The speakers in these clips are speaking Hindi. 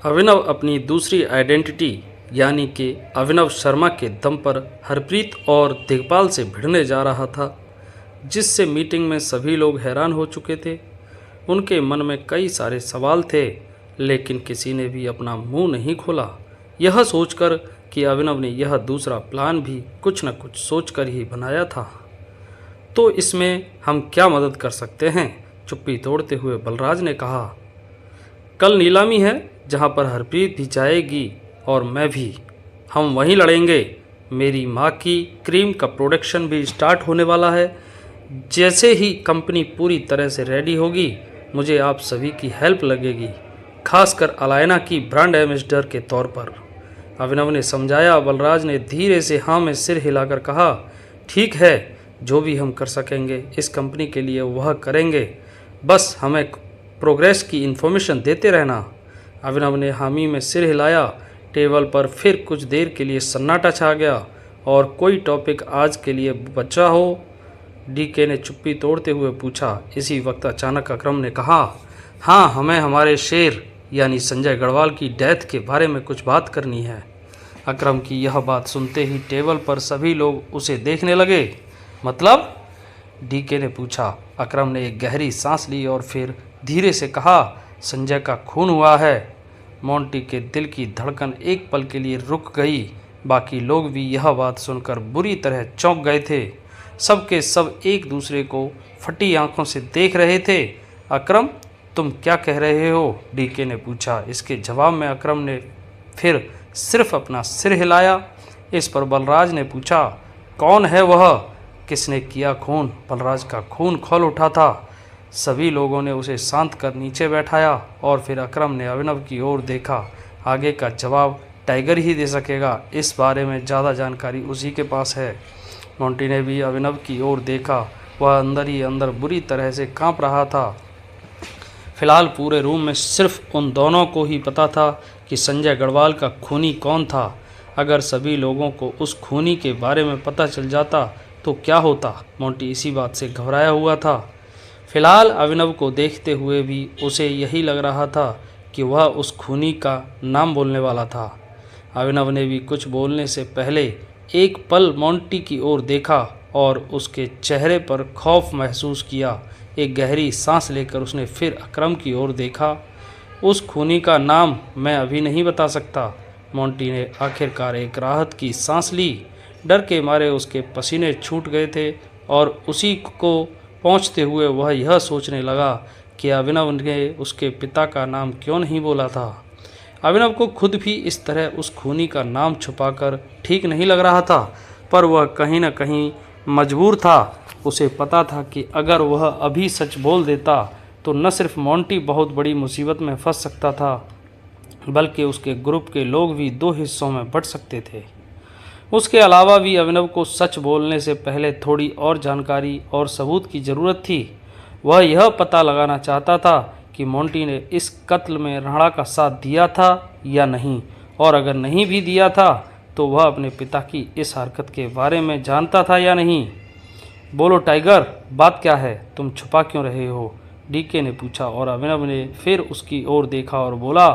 अभिनव अपनी दूसरी आइडेंटिटी यानी कि अभिनव शर्मा के दम पर हरप्रीत और दिग्पाल से भिड़ने जा रहा था, जिससे मीटिंग में सभी लोग हैरान हो चुके थे। उनके मन में कई सारे सवाल थे, लेकिन किसी ने भी अपना मुंह नहीं खोला, यह सोचकर कि अभिनव ने यह दूसरा प्लान भी कुछ न कुछ सोचकर ही बनाया था। तो इसमें हम क्या मदद कर सकते हैं? चुप्पी तोड़ते हुए बलराज ने कहा। कल नीलामी है जहाँ पर हरप्रीत भी जाएगी और मैं भी। हम वहीं लड़ेंगे। मेरी माँ की क्रीम का प्रोडक्शन भी स्टार्ट होने वाला है। जैसे ही कंपनी पूरी तरह से रेडी होगी, मुझे आप सभी की हेल्प लगेगी, खासकर अलायना की ब्रांड एम्बेसडर के तौर पर, अभिनव ने समझाया। बलराज ने धीरे से हाँ में सिर हिलाकर कहा, ठीक है, जो भी हम कर सकेंगे इस कंपनी के लिए वह करेंगे, बस हमें प्रोग्रेस की इन्फॉर्मेशन देते रहना। अभिनव ने हामी में सिर हिलाया। टेबल पर फिर कुछ देर के लिए सन्नाटा छा गया और कोई टॉपिक आज के लिए बचा हो? डीके ने चुप्पी तोड़ते हुए पूछा। इसी वक्त अचानक अकरम ने कहा, हाँ, हमें हमारे शेर यानी संजय गढ़वाल की डेथ के बारे में कुछ बात करनी है। अकरम की यह बात सुनते ही टेबल पर सभी लोग उसे देखने लगे। मतलब? डीके ने पूछा। अकरम ने एक गहरी सांस ली और फिर धीरे से कहा, संजय का खून हुआ है। मोंटी के दिल की धड़कन एक पल के लिए रुक गई। बाकी लोग भी यह बात सुनकर बुरी तरह चौंक गए थे। सबके सब एक दूसरे को फटी आंखों से देख रहे थे। अकरम, तुम क्या कह रहे हो? डीके ने पूछा। इसके जवाब में अकरम ने फिर सिर्फ अपना सिर हिलाया। इस पर बलराज ने पूछा, कौन है वह? किसने किया खून? बलराज का खून खौल उठा था। सभी लोगों ने उसे शांत कर नीचे बैठाया और फिर अकरम ने अभिनव की ओर देखा। आगे का जवाब टाइगर ही दे सकेगा, इस बारे में ज़्यादा जानकारी उसी के पास है। मोंटी ने भी अभिनव की ओर देखा। वह अंदर ही अंदर बुरी तरह से कांप रहा था। फिलहाल पूरे रूम में सिर्फ उन दोनों को ही पता था कि संजय गढ़वाल का खूनी कौन था। अगर सभी लोगों को उस खूनी के बारे में पता चल जाता तो क्या होता? मोंटी इसी बात से घबराया हुआ था। फिलहाल अभिनव को देखते हुए भी उसे यही लग रहा था कि वह उस खूनी का नाम बोलने वाला था। अभिनव ने भी कुछ बोलने से पहले एक पल मोंटी की ओर देखा और उसके चेहरे पर खौफ महसूस किया। एक गहरी सांस लेकर उसने फिर अकरम की ओर देखा। उस खूनी का नाम मैं अभी नहीं बता सकता। मोंटी ने आखिरकार एक राहत की सांस ली। डर के मारे उसके पसीने छूट गए थे और उसी को पहुंचते हुए वह यह सोचने लगा कि अभिनव ने उसके पिता का नाम क्यों नहीं बोला था। अभिनव को खुद भी इस तरह उस खूनी का नाम छुपाकर ठीक नहीं लग रहा था, पर वह कहीं न कहीं मजबूर था। उसे पता था कि अगर वह अभी सच बोल देता तो न सिर्फ मोंटी बहुत बड़ी मुसीबत में फंस सकता था, बल्कि उसके ग्रुप के लोग भी दो हिस्सों में बंट सकते थे। उसके अलावा भी अभिनव को सच बोलने से पहले थोड़ी और जानकारी और सबूत की ज़रूरत थी। वह यह पता लगाना चाहता था कि मोंटी ने इस कत्ल में राणा का साथ दिया था या नहीं, और अगर नहीं भी दिया था तो वह अपने पिता की इस हरकत के बारे में जानता था या नहीं। बोलो टाइगर, बात क्या है? तुम छुपा क्यों रहे हो? डीके ने पूछा और अभिनव ने फिर उसकी ओर देखा और बोला,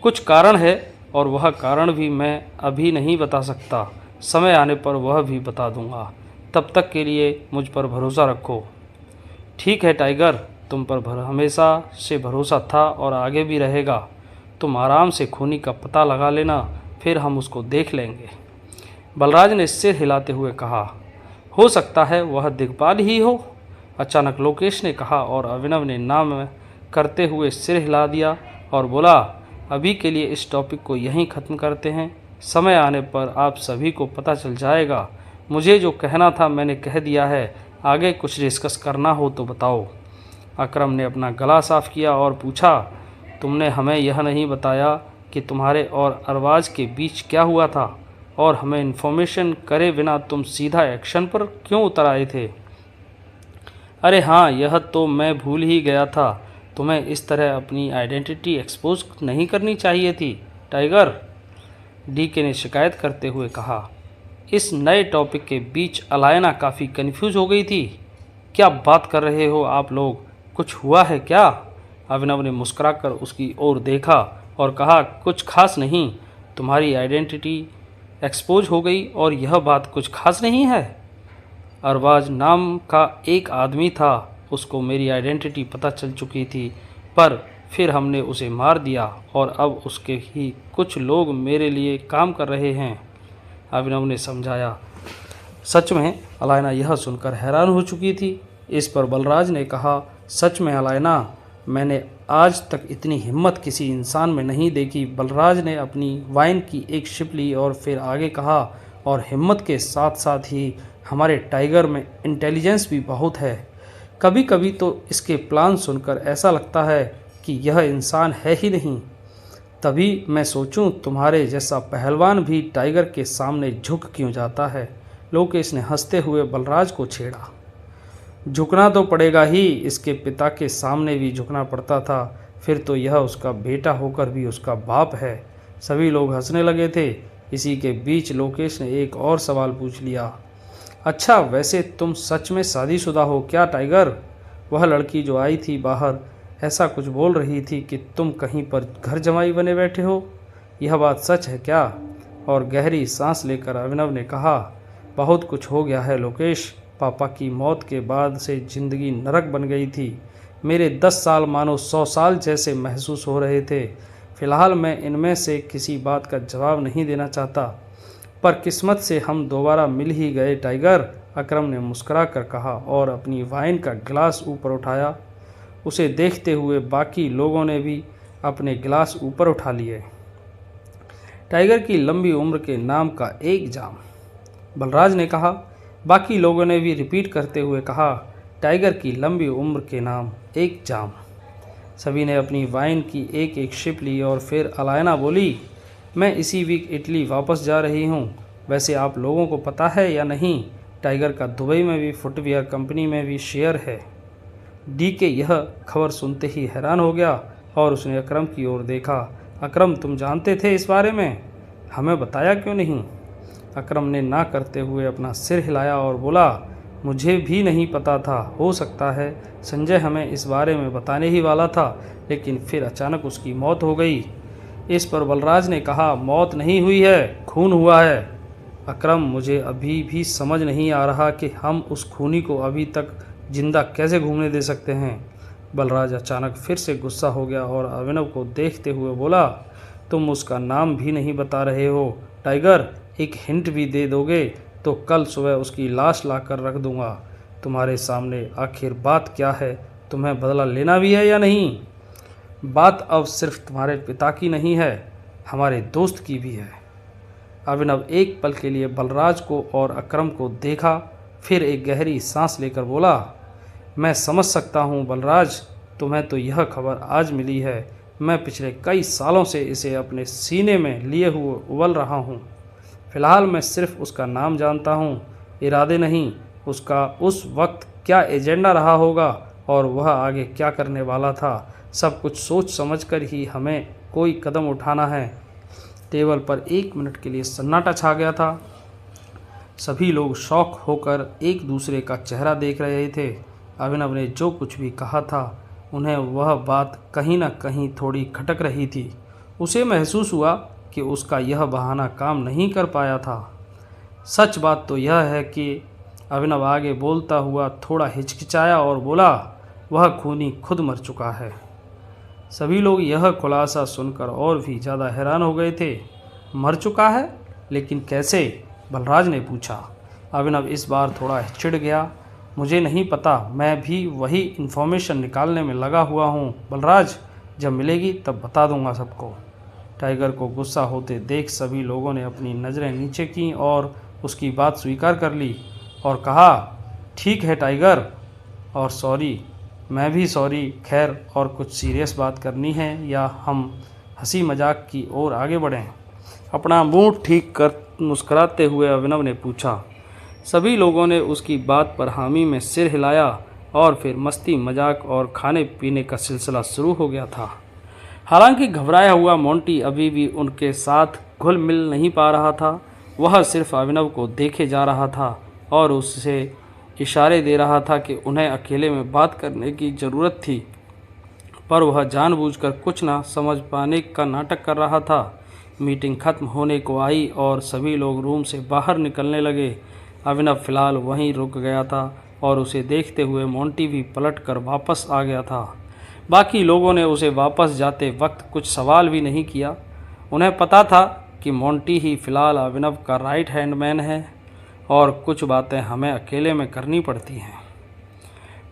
कुछ कारण है और वह कारण भी मैं अभी नहीं बता सकता। समय आने पर वह भी बता दूंगा। तब तक के लिए मुझ पर भरोसा रखो। ठीक है टाइगर, तुम पर हमेशा से भरोसा था और आगे भी रहेगा। तुम आराम से खूनी का पता लगा लेना, फिर हम उसको देख लेंगे। बलराज ने सिर हिलाते हुए कहा। हो सकता है वह दिग्पाल ही हो, अचानक लोकेश ने कहा और अभिनव ने नाम करते हुए सिर हिला दिया और बोला, अभी के लिए इस टॉपिक को यहीं ख़त्म करते हैं। समय आने पर आप सभी को पता चल जाएगा। मुझे जो कहना था मैंने कह दिया है। आगे कुछ डिस्कस करना हो तो बताओ। अकरम ने अपना गला साफ किया और पूछा, तुमने हमें यह नहीं बताया कि तुम्हारे और अरबाज के बीच क्या हुआ था, और हमें इन्फॉर्मेशन करे बिना तुम सीधा एक्शन पर क्यों उतर आए थे? अरे हाँ, यह तो मैं भूल ही गया था। तुम्हें इस तरह अपनी आइडेंटिटी एक्सपोज नहीं करनी चाहिए थी टाइगर, डीके ने शिकायत करते हुए कहा। इस नए टॉपिक के बीच अलायना काफ़ी कंफ्यूज हो गई थी। क्या बात कर रहे हो आप लोग? कुछ हुआ है क्या? अभिनव ने मुस्कुराकर उसकी ओर देखा और कहा, कुछ खास नहीं, तुम्हारी आइडेंटिटी एक्सपोज हो गई और यह बात कुछ खास नहीं है। अरबाज नाम का एक आदमी था, उसको मेरी आइडेंटिटी पता चल चुकी थी, पर फिर हमने उसे मार दिया और अब उसके ही कुछ लोग मेरे लिए काम कर रहे हैं, अभिनव ने समझाया। सच में? अलायना यह सुनकर हैरान हो चुकी थी। इस पर बलराज ने कहा, सच में अलायना, मैंने आज तक इतनी हिम्मत किसी इंसान में नहीं देखी। बलराज ने अपनी वाइन की एक सिप ली और फिर आगे कहा, और हिम्मत के साथ साथ ही हमारे टाइगर में इंटेलिजेंस भी बहुत है। कभी कभी तो इसके प्लान सुनकर ऐसा लगता है कि यह इंसान है ही नहीं। तभी मैं सोचूं, तुम्हारे जैसा पहलवान भी टाइगर के सामने झुक क्यों जाता है। लोकेश ने हंसते हुए बलराज को छेड़ा। झुकना तो पड़ेगा ही, इसके पिता के सामने भी झुकना पड़ता था, फिर तो यह उसका बेटा होकर भी उसका बाप है। सभी लोग हंसने लगे थे। इसी के बीच लोकेश ने एक और सवाल पूछ लिया, अच्छा वैसे तुम सच में शादीशुदा हो क्या टाइगर? वह लड़की जो आई थी बाहर ऐसा कुछ बोल रही थी कि तुम कहीं पर घर जमाई बने बैठे हो, यह बात सच है क्या? और गहरी सांस लेकर अभिनव ने कहा, बहुत कुछ हो गया है लोकेश। पापा की मौत के बाद से ज़िंदगी नरक बन गई थी। मेरे 10 साल मानो 100 साल जैसे महसूस हो रहे थे। फ़िलहाल मैं इनमें से किसी बात का जवाब नहीं देना चाहता, पर किस्मत से हम दोबारा मिल ही गए टाइगर, अकरम ने मुस्कुरा कर कहा और अपनी वाइन का गिलास ऊपर उठाया। उसे देखते हुए बाकी लोगों ने भी अपने गिलास ऊपर उठा लिए। टाइगर की लंबी उम्र के नाम का एक जाम, बलराज ने कहा। बाकी लोगों ने भी रिपीट करते हुए कहा, टाइगर की लंबी उम्र के नाम एक जाम। सभी ने अपनी वाइन की एक एक सिप ली और फिर अलायना बोली, मैं इसी वीक इटली वापस जा रही हूँ। वैसे आप लोगों को पता है या नहीं, टाइगर का दुबई में भी फुटवियर कंपनी में भी शेयर है। डीके यह खबर सुनते ही हैरान हो गया और उसने अकरम की ओर देखा। अकरम, तुम जानते थे इस बारे में? हमें बताया क्यों नहीं? अकरम ने ना करते हुए अपना सिर हिलाया और बोला, मुझे भी नहीं पता था। हो सकता है संजय हमें इस बारे में बताने ही वाला था, लेकिन फिर अचानक उसकी मौत हो गई। इस पर बलराज ने कहा, मौत नहीं हुई है, खून हुआ है। अकरम, मुझे अभी भी समझ नहीं आ रहा कि हम उस खूनी को अभी तक जिंदा कैसे घूमने दे सकते हैं। बलराज अचानक फिर से गुस्सा हो गया और अभिनव को देखते हुए बोला, तुम उसका नाम भी नहीं बता रहे हो टाइगर, एक हिंट भी दे दोगे तो कल सुबह उसकी लाश लाकर रख दूंगा तुम्हारे सामने। आखिर बात क्या है? तुम्हें बदला लेना भी है या नहीं? बात अब सिर्फ तुम्हारे पिता की नहीं है, हमारे दोस्त की भी है। अभिनव एक पल के लिए बलराज को और अकरम को देखा, फिर एक गहरी सांस लेकर बोला, मैं समझ सकता हूँ बलराज, तुम्हें तो यह खबर आज मिली है। मैं पिछले कई सालों से इसे अपने सीने में लिए हुए उबल रहा हूँ। फिलहाल मैं सिर्फ उसका नाम जानता हूँ, इरादे नहीं। उसका उस वक्त क्या एजेंडा रहा होगा और वह आगे क्या करने वाला था, सब कुछ सोच समझकर ही हमें कोई कदम उठाना है। टेबल पर 1 मिनट के लिए सन्नाटा छा गया था। सभी लोग शौक होकर एक दूसरे का चेहरा देख रहे थे। अभिनव ने जो कुछ भी कहा था, उन्हें वह बात कहीं न कहीं थोड़ी खटक रही थी। उसे महसूस हुआ कि उसका यह बहाना काम नहीं कर पाया था। सच बात तो यह है कि अभिनव आगे बोलता हुआ थोड़ा हिचकिचाया और बोला, वह खूनी खुद मर चुका है। सभी लोग यह खुलासा सुनकर और भी ज़्यादा हैरान हो गए थे। मर चुका है? लेकिन कैसे? बलराज ने पूछा। अभिनव इस बार थोड़ा चिढ़ गया। मुझे नहीं पता, मैं भी वही इन्फॉर्मेशन निकालने में लगा हुआ हूँ बलराज, जब मिलेगी तब बता दूंगा सबको। टाइगर को गुस्सा होते देख सभी लोगों ने अपनी नज़रें नीचे कीं और उसकी बात स्वीकार कर ली और कहा, ठीक है टाइगर, और सॉरी, मैं भी सॉरी। खैर, और कुछ सीरियस बात करनी है या हम हंसी मजाक की ओर आगे बढ़ें? अपना मूड ठीक कर मुस्कुराते हुए अभिनव ने पूछा। सभी लोगों ने उसकी बात पर हामी में सिर हिलाया और फिर मस्ती मजाक और खाने पीने का सिलसिला शुरू हो गया था। हालांकि घबराया हुआ मोंटी अभी भी उनके साथ घुल मिल नहीं पा रहा था। वह सिर्फ अभिनव को देखे जा रहा था और उससे इशारे दे रहा था कि उन्हें अकेले में बात करने की ज़रूरत थी। पर वह जानबूझकर कुछ ना समझ पाने का नाटक कर रहा था। मीटिंग खत्म होने को आई और सभी लोग रूम से बाहर निकलने लगे। अभिनव फिलहाल वहीं रुक गया था और उसे देखते हुए मोंटी भी पलटकर वापस आ गया था। बाकी लोगों ने उसे वापस जाते वक्त कुछ सवाल भी नहीं किया। उन्हें पता था कि मोंटी ही फिलहाल अभिनव का राइट हैंड मैन है और कुछ बातें हमें अकेले में करनी पड़ती हैं।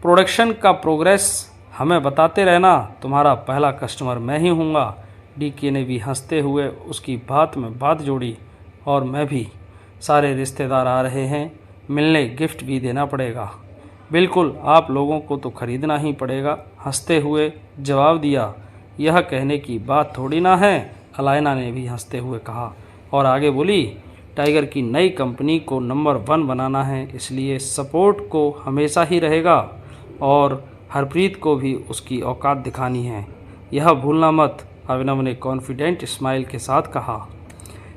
प्रोडक्शन का प्रोग्रेस हमें बताते रहना, तुम्हारा पहला कस्टमर मैं ही हूँगा। डीके ने भी हंसते हुए उसकी बात में बात जोड़ी। और मैं भी, सारे रिश्तेदार आ रहे हैं, मिलने गिफ्ट भी देना पड़ेगा। बिल्कुल, आप लोगों को तो खरीदना ही पड़ेगा, हंसते हुए जवाब दिया। यह कहने की बात थोड़ी ना है, अलायना ने भी हंसते हुए कहा और आगे बोली, टाइगर की नई कंपनी को नंबर 1 बनाना है, इसलिए सपोर्ट को हमेशा ही रहेगा और हरप्रीत को भी उसकी औकात दिखानी है, यह भूलना मत, अभिनव ने कॉन्फिडेंट स्माइल के साथ कहा।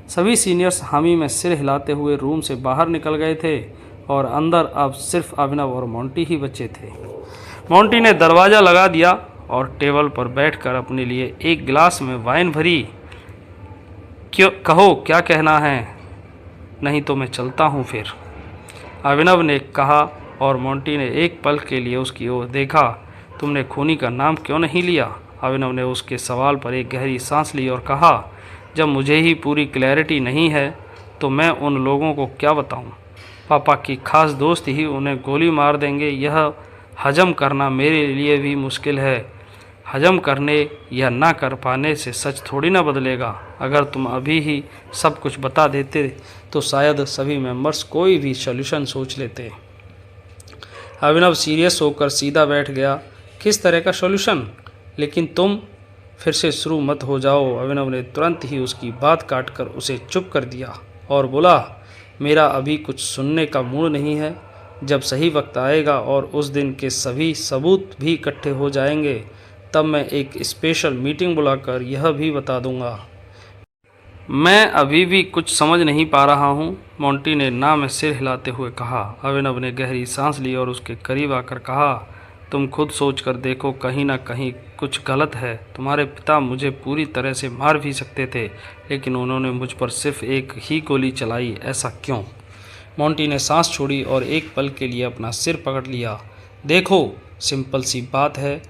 सभी सीनियर्स हामी में सिर हिलाते हुए रूम से बाहर निकल गए थे और अंदर अब सिर्फ अभिनव और मोंटी ही बचे थे। मोंटी ने दरवाज़ा लगा दिया और टेबल पर बैठकर अपने लिए एक गिलास में वाइन भरी। क्यों, कहो क्या कहना है, नहीं तो मैं चलता हूँ फिर, अभिनव ने कहा और मोंटी ने एक पल के लिए उसकी ओर देखा। तुमने खूनी का नाम क्यों नहीं लिया? अभिनव ने उसके सवाल पर एक गहरी सांस ली और कहा, जब मुझे ही पूरी क्लैरिटी नहीं है तो मैं उन लोगों को क्या बताऊं? पापा की खास दोस्त ही उन्हें गोली मार देंगे, यह हजम करना मेरे लिए भी मुश्किल है। हजम करने या ना कर पाने से सच थोड़ी ना बदलेगा। अगर तुम अभी ही सब कुछ बता देते तो शायद सभी मेंबर्स कोई भी सॉल्यूशन सोच लेते। अभिनव सीरियस होकर सीधा बैठ गया। किस तरह का सॉल्यूशन? लेकिन तुम फिर से शुरू मत हो जाओ। अभिनव ने तुरंत ही उसकी बात काटकर उसे चुप कर दिया और बोला, मेरा अभी कुछ सुनने का मूड नहीं है। जब सही वक्त आएगा और उस दिन के सभी सबूत भी इकट्ठे हो जाएंगे, तब मैं एक स्पेशल मीटिंग बुलाकर यह भी बता दूंगा। मैं अभी भी कुछ समझ नहीं पा रहा हूँ, मोंटी ने ना में सिर हिलाते हुए कहा। अभिनव ने गहरी सांस ली और उसके करीब आकर कहा, तुम खुद सोच कर देखो, कहीं ना कहीं कुछ गलत है। तुम्हारे पिता मुझे पूरी तरह से मार भी सकते थे, लेकिन उन्होंने मुझ पर सिर्फ एक ही गोली चलाई, ऐसा क्यों? मोंटी ने सांस छोड़ी और एक पल के लिए अपना सिर पकड़ लिया। देखो, सिंपल सी बात है,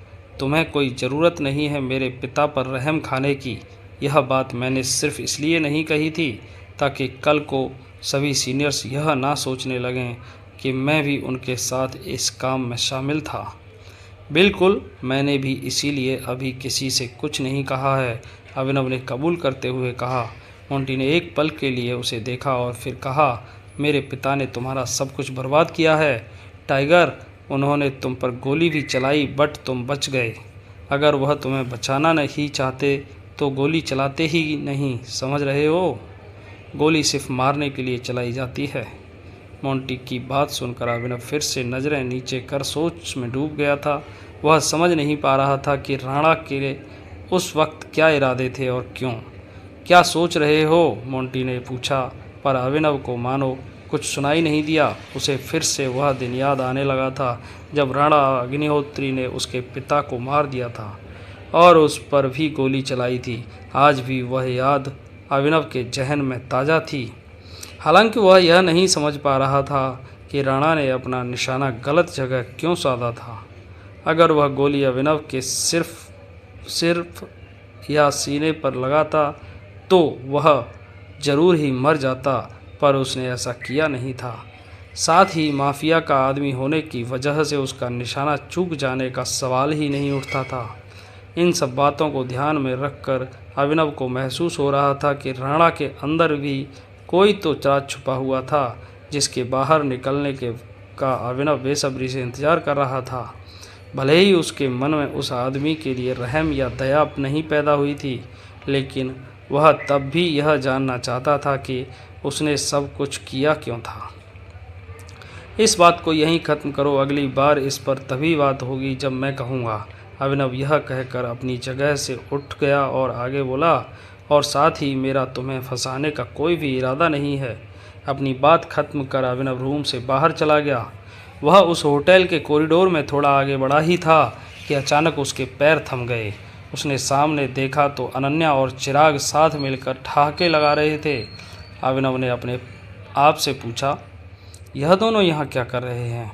तुम्हें कोई ज़रूरत नहीं है मेरे पिता पर रहम खाने की। यह बात मैंने सिर्फ इसलिए नहीं कही थी ताकि कल को सभी सीनियर्स यह ना सोचने लगें कि मैं भी उनके साथ इस काम में शामिल था। बिल्कुल, मैंने भी इसीलिए अभी किसी से कुछ नहीं कहा है, अभिनव ने कबूल करते हुए कहा। मोंटी ने एक पल के लिए उसे देखा और फिर कहा, मेरे पिता ने तुम्हारा सब कुछ बर्बाद किया है टाइगर। उन्होंने तुम पर गोली भी चलाई बट तुम बच गए। अगर वह तुम्हें बचाना नहीं चाहते तो गोली चलाते ही नहीं, समझ रहे हो? गोली सिर्फ मारने के लिए चलाई जाती है। मोंटी की बात सुनकर अभिनव फिर से नज़रें नीचे कर सोच में डूब गया था। वह समझ नहीं पा रहा था कि राणा के उस वक्त क्या इरादे थे और क्यों। क्या सोच रहे हो? मोंटी ने पूछा, पर अभिनव को मानो कुछ सुनाई नहीं दिया। उसे फिर से वह दिन याद आने लगा था जब राणा अग्निहोत्री ने उसके पिता को मार दिया था और उस पर भी गोली चलाई थी। आज भी वह याद अभिनव के जहन में ताज़ा थी। हालांकि वह यह नहीं समझ पा रहा था कि राणा ने अपना निशाना गलत जगह क्यों साधा था। अगर वह गोली अभिनव के सिर्फ या सीने पर लगाता तो वह जरूर ही मर जाता, पर उसने ऐसा किया नहीं था। साथ ही माफिया का आदमी होने की वजह से उसका निशाना चूक जाने का सवाल ही नहीं उठता था। इन सब बातों को ध्यान में रखकर अभिनव को महसूस हो रहा था कि राणा के अंदर भी कोई तो राज छुपा हुआ था, जिसके बाहर निकलने का अभिनव बेसब्री से इंतजार कर रहा था। भले ही उसके मन में उस आदमी के लिए रहम या दया नहीं पैदा हुई थी, लेकिन वह तब भी यह जानना चाहता था कि उसने सब कुछ किया क्यों था। इस बात को यहीं ख़त्म करो, अगली बार इस पर तभी बात होगी जब मैं कहूँगा। अभिनव यह कहकर अपनी जगह से उठ गया और आगे बोला, और साथ ही मेरा तुम्हें फंसाने का कोई भी इरादा नहीं है। अपनी बात खत्म कर अभिनव रूम से बाहर चला गया। वह उस होटल के कॉरिडोर में थोड़ा आगे बढ़ा ही था कि अचानक उसके पैर थम गए। उसने सामने देखा तो अनन्या और चिराग साथ मिलकर ठहाके लगा रहे थे। अभिनव ने अपने आप से पूछा, यह दोनों यहाँ क्या कर रहे हैं?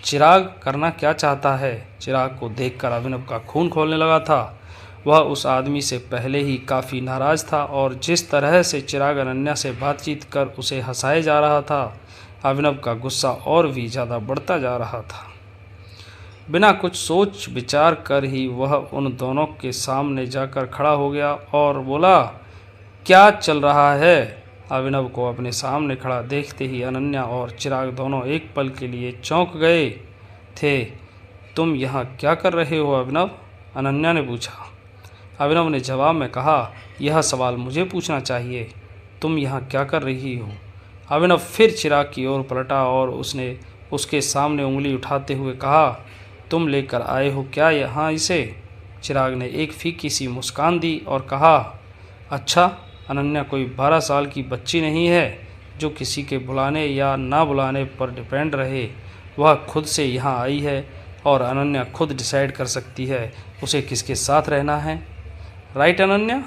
चिराग करना क्या चाहता है? चिराग को देखकर अभिनव का खून खौलने लगा था। वह उस आदमी से पहले ही काफ़ी नाराज़ था और जिस तरह से चिराग अनन्या से बातचीत कर उसे हंसाए जा रहा था, अभिनव का गुस्सा और भी ज़्यादा बढ़ता जा रहा था। बिना कुछ सोच विचार कर ही वह उन दोनों के सामने जाकर खड़ा हो गया और बोला, क्या चल रहा है? अभिनव को अपने सामने खड़ा देखते ही अनन्या और चिराग दोनों एक पल के लिए चौंक गए थे। तुम यहाँ क्या कर रहे हो अभिनव? अनन्या ने पूछा। अभिनव ने जवाब में कहा, यह सवाल मुझे पूछना चाहिए, तुम यहाँ क्या कर रही हो? अभिनव फिर चिराग की ओर पलटा और उसने उसके सामने उंगली उठाते हुए कहा, तुम लेकर आए हो क्या यहाँ इसे? चिराग ने एक फीकी सी मुस्कान दी और कहा, अच्छा, अनन्या कोई 12 साल की बच्ची नहीं है जो किसी के बुलाने या ना बुलाने पर डिपेंड रहे। वह खुद से यहाँ आई है और अनन्या खुद डिसाइड कर सकती है उसे किसके साथ रहना है। राइट अनन्या?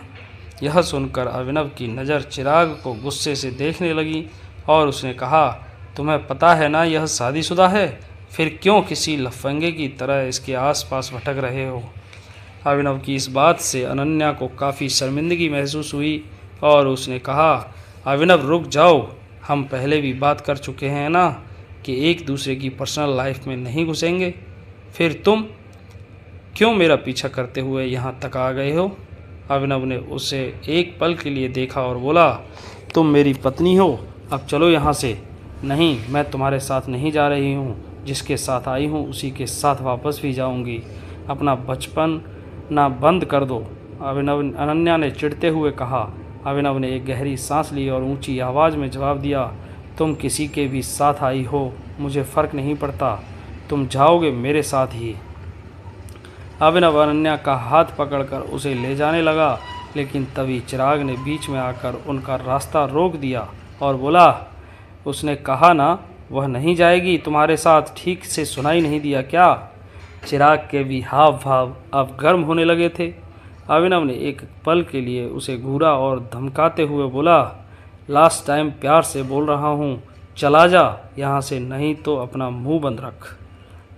यह सुनकर अभिनव की नज़र चिराग को गुस्से से देखने लगी और उसने कहा, तुम्हें पता है ना यह शादीशुदा है, फिर क्यों किसी लफंगे की तरह इसके आसपास भटक रहे हो? अभिनव की इस बात से अनन्या को काफ़ी शर्मिंदगी महसूस हुई और उसने कहा, अभिनव रुक जाओ, हम पहले भी बात कर चुके हैं ना कि एक दूसरे की पर्सनल लाइफ में नहीं घुसेंगे। फिर तुम क्यों मेरा पीछा करते हुए यहाँ तक आ गए हो? अभिनव ने उसे एक पल के लिए देखा और बोला, तुम मेरी पत्नी हो, अब चलो यहाँ से। नहीं, मैं तुम्हारे साथ नहीं जा रही हूँ, जिसके साथ आई हूँ उसी के साथ वापस भी जाऊँगी। अपना बचपन ना बंद कर दो, अनन्या ने चिढ़ते हुए कहा। अभिनव ने एक गहरी सांस ली और ऊंची आवाज़ में जवाब दिया, तुम किसी के भी साथ आई हो मुझे फ़र्क नहीं पड़ता, तुम जाओगे मेरे साथ ही। अभिनव अनन्या का हाथ पकड़कर उसे ले जाने लगा, लेकिन तभी चिराग ने बीच में आकर उनका रास्ता रोक दिया और बोला, उसने कहा ना वह नहीं जाएगी तुम्हारे साथ, ठीक से सुनाई नहीं दिया क्या? चिराग के भी हाव भाव अब गर्म होने लगे थे। अभिनव ने एक पल के लिए उसे घूरा और धमकाते हुए बोला, लास्ट टाइम प्यार से बोल रहा हूँ, चला जा यहाँ से, नहीं तो अपना मुंह बंद रख।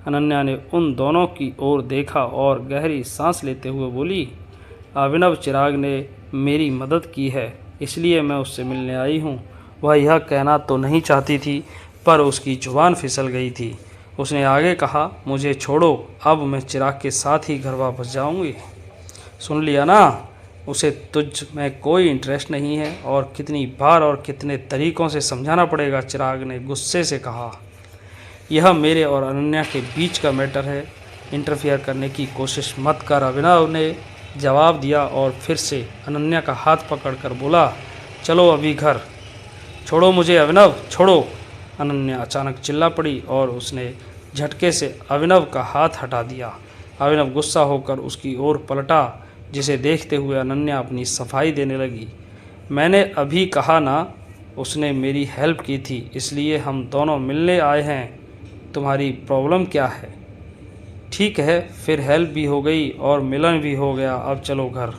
अनन्या ने उन दोनों की ओर देखा और गहरी सांस लेते हुए बोली, अभिनव, चिराग ने मेरी मदद की है इसलिए मैं उससे मिलने आई हूँ। वह यह कहना तो नहीं चाहती थी पर उसकी जुबान फिसल गई थी। उसने आगे कहा, मुझे छोड़ो, अब मैं चिराग के साथ ही घर वापस जाऊँगी। सुन लिया ना, उसे तुझ में कोई इंटरेस्ट नहीं है और कितनी बार और कितने तरीक़ों से समझाना पड़ेगा? चिराग ने गुस्से से कहा। यह मेरे और अनन्या के बीच का मैटर है, इंटरफियर करने की कोशिश मत कर, अभिनव ने जवाब दिया और फिर से अनन्या का हाथ पकड़कर बोला, चलो अभी घर। छोड़ो मुझे अभिनव, छोड़ो। अनन्या अचानक चिल्ला पड़ी और उसने झटके से अभिनव का हाथ हटा दिया। अभिनव गुस्सा होकर उसकी ओर पलटा, जिसे देखते हुए अनन्या अपनी सफाई देने लगी। मैंने अभी कहा ना, उसने मेरी हेल्प की थी इसलिए हम दोनों मिलने आए हैं, तुम्हारी प्रॉब्लम क्या है? ठीक है, फिर हेल्प भी हो गई और मिलन भी हो गया, अब चलो घर।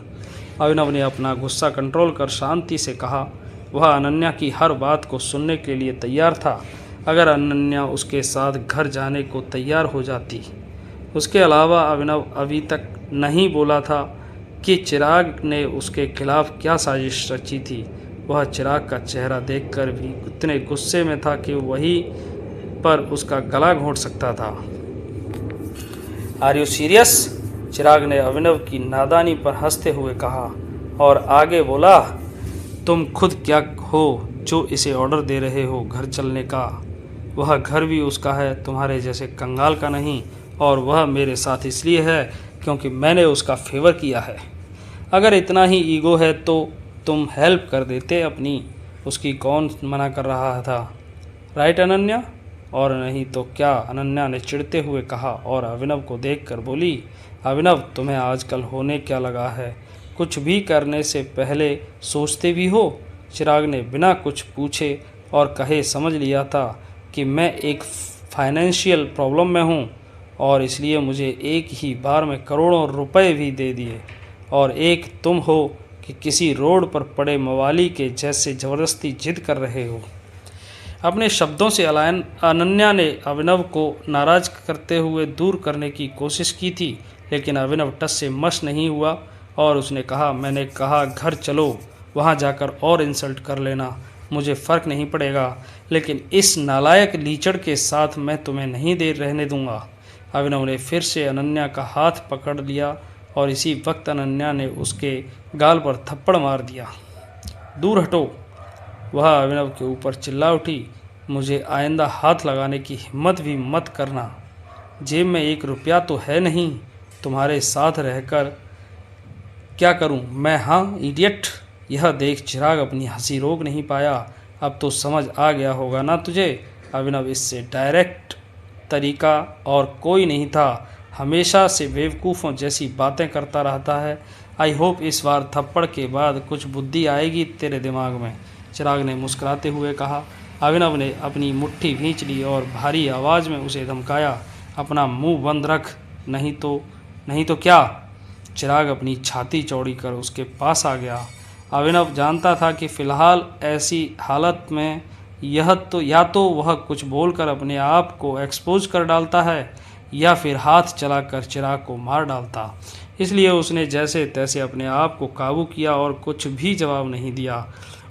अभिनव ने अपना गुस्सा कंट्रोल कर शांति से कहा। वह अनन्या की हर बात को सुनने के लिए तैयार था, अगर अनन्या उसके साथ घर जाने को तैयार हो जाती। उसके अलावा अभिनव अभी तक नहीं बोला था कि चिराग ने उसके खिलाफ क्या साजिश रची थी। वह चिराग का चेहरा देखकर भी इतने गुस्से में था कि वहीं पर उसका गला घोंट सकता था। Are you serious? चिराग ने अभिनव की नादानी पर हंसते हुए कहा और आगे बोला, तुम खुद क्या हो जो इसे ऑर्डर दे रहे हो घर चलने का? वह घर भी उसका है, तुम्हारे जैसे कंगाल का नहीं, और वह मेरे साथ इसलिए है क्योंकि मैंने उसका फेवर किया है। अगर इतना ही ईगो है तो तुम हेल्प कर देते अपनी, उसकी कौन मना कर रहा था? राइट अनन्या? और नहीं तो क्या? अनन्या ने चिढ़ते हुए कहा और अभिनव को देखकर बोली, अभिनव, तुम्हें आजकल होने क्या लगा है? कुछ भी करने से पहले सोचते भी हो? चिराग ने बिना कुछ पूछे और कहे समझ लिया था कि मैं एक फाइनेंशियल प्रॉब्लम में हूँ और इसलिए मुझे एक ही बार में करोड़ों रुपए भी दे दिए, और एक तुम हो कि किसी रोड पर पड़े मवाली के जैसे ज़बरदस्ती जिद कर रहे हो। अपने शब्दों से अनन्या ने अभिनव को नाराज करते हुए दूर करने की कोशिश की थी, लेकिन अभिनव टस से मस नहीं हुआ और उसने कहा, मैंने कहा घर चलो, वहाँ जाकर और इंसल्ट कर लेना, मुझे फ़र्क नहीं पड़ेगा, लेकिन इस नालायक लीचड़ के साथ मैं तुम्हें नहीं दे रहने दूंगा। अभिनव ने फिर से अनन्या का हाथ पकड़ लिया और इसी वक्त अनन्या ने उसके गाल पर थप्पड़ मार दिया। दूर हटो, वह अभिनव के ऊपर चिल्ला उठी, मुझे आइंदा हाथ लगाने की हिम्मत भी मत करना। जेब में 1 रुपया तो है नहीं, तुम्हारे साथ रहकर क्या करूं मैं, हाँ इडियट। यह देख चिराग अपनी हंसी रोक नहीं पाया। अब तो समझ आ गया होगा ना तुझे, अभिनव इससे डायरेक्ट तरीका और कोई नहीं था, हमेशा से बेवकूफ़ों जैसी बातें करता रहता है। आई होप इस बार थप्पड़ के बाद कुछ बुद्धि आएगी तेरे दिमाग में, चिराग ने मुस्कुराते हुए कहा। अभिनव ने अपनी मुट्ठी खींच ली और भारी आवाज़ में उसे धमकाया, अपना मुंह बंद रख, नहीं तो क्या। चिराग अपनी छाती चौड़ी कर उसके पास आ गया। अभिनव जानता था कि फ़िलहाल ऐसी हालत में या तो वह कुछ बोलकर अपने आप को एक्सपोज कर डालता है या फिर हाथ चलाकर चिराग को मार डालता। इसलिए उसने जैसे तैसे अपने आप को काबू किया और कुछ भी जवाब नहीं दिया।